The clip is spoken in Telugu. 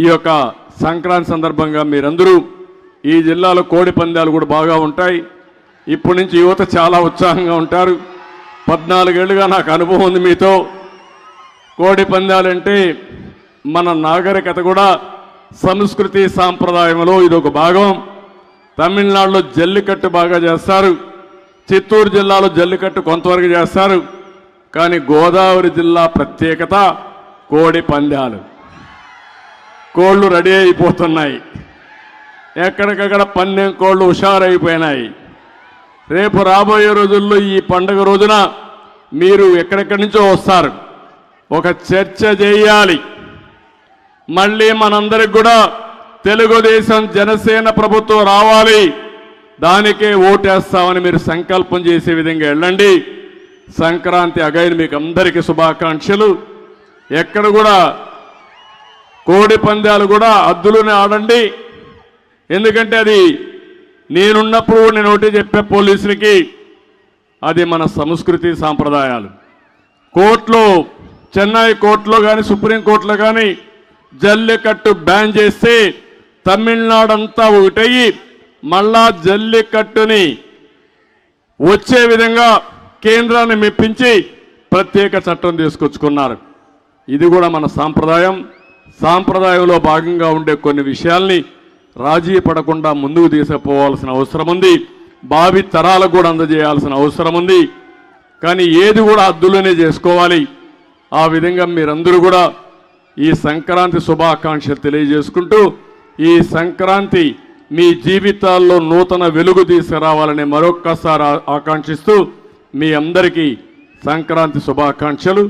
ఈ యొక్క సంక్రాంతి సందర్భంగా మీరందరూ ఈ జిల్లాలో కోడి పందాలు కూడా బాగా ఉంటాయి. ఇప్పటి నుంచి యువత చాలా ఉత్సాహంగా ఉంటారు. 14 ఏళ్ళుగా నాకు అనుభవం ఉంది మీతో. కోడి పందాలంటే మన నాగరికత కూడా సంస్కృతి సాంప్రదాయంలో ఇదొక భాగం. తమిళనాడులో జల్లికట్టు బాగా చేస్తారు, చిత్తూరు జిల్లాలో జల్లికట్టు కొంతవరకు చేస్తారు. కానీ గోదావరి జిల్లా ప్రత్యేకత కోడి పందాలు. కోళ్ళు రెడీ అయిపోతున్నాయి, ఎక్కడికక్కడ పందెం కోళ్ళు హుషారైపోయినాయి. రేపు రాబోయే రోజుల్లో ఈ పండుగ రోజున మీరు ఎక్కడెక్కడి నుంచో వస్తారు. ఒక చర్చ చేయాలి. మళ్ళీ మనందరికి కూడా తెలుగుదేశం జనసేన ప్రభుత్వం రావాలి, దానికే ఓటేస్తామని మీరు సంకల్పం చేసే విధంగా వెళ్ళండి. సంక్రాంతి అగైన్ మీకు అందరికీ శుభాకాంక్షలు. ఎక్కడ కూడా కోడి పందాలు కూడా హద్దులోనే ఆడండి. ఎందుకంటే అది నేనున్నప్పుడు నేను ఒకటి చెప్పే పోలీసులకి, అది మన సంస్కృతి సాంప్రదాయాలు. కోర్టులో, చెన్నై కోర్టులో కానీ సుప్రీంకోర్టులో కానీ జల్లికట్టు బ్యాన్ చేస్తే తమిళనాడు అంతా ఒకటయ్యి మళ్ళా జల్లికట్టుని వచ్చే విధంగా కేంద్రాన్ని మెప్పించి ప్రత్యేక చట్టం తీసుకొచ్చుకున్నారు. ఇది కూడా మన సాంప్రదాయం. సాంప్రదాయంలో భాగంగా ఉండే కొన్ని విషయాల్ని రాజీ పడకుండా ముందుకు తీసుకుపోవాల్సిన అవసరం ఉంది. భావి తరాలకు కూడా అందజేయాల్సిన అవసరం ఉంది. కానీ ఏది కూడా హద్దులోనే చేసుకోవాలి. ఆ విధంగా మీరందరూ కూడా ఈ సంక్రాంతి శుభాకాంక్షలు తెలియజేసుకుంటూ, ఈ సంక్రాంతి మీ జీవితాల్లో నూతన వెలుగు తీసుకురావాలని మరొక్కసారి ఆకాంక్షిస్తూ మీ అందరికీ సంక్రాంతి శుభాకాంక్షలు.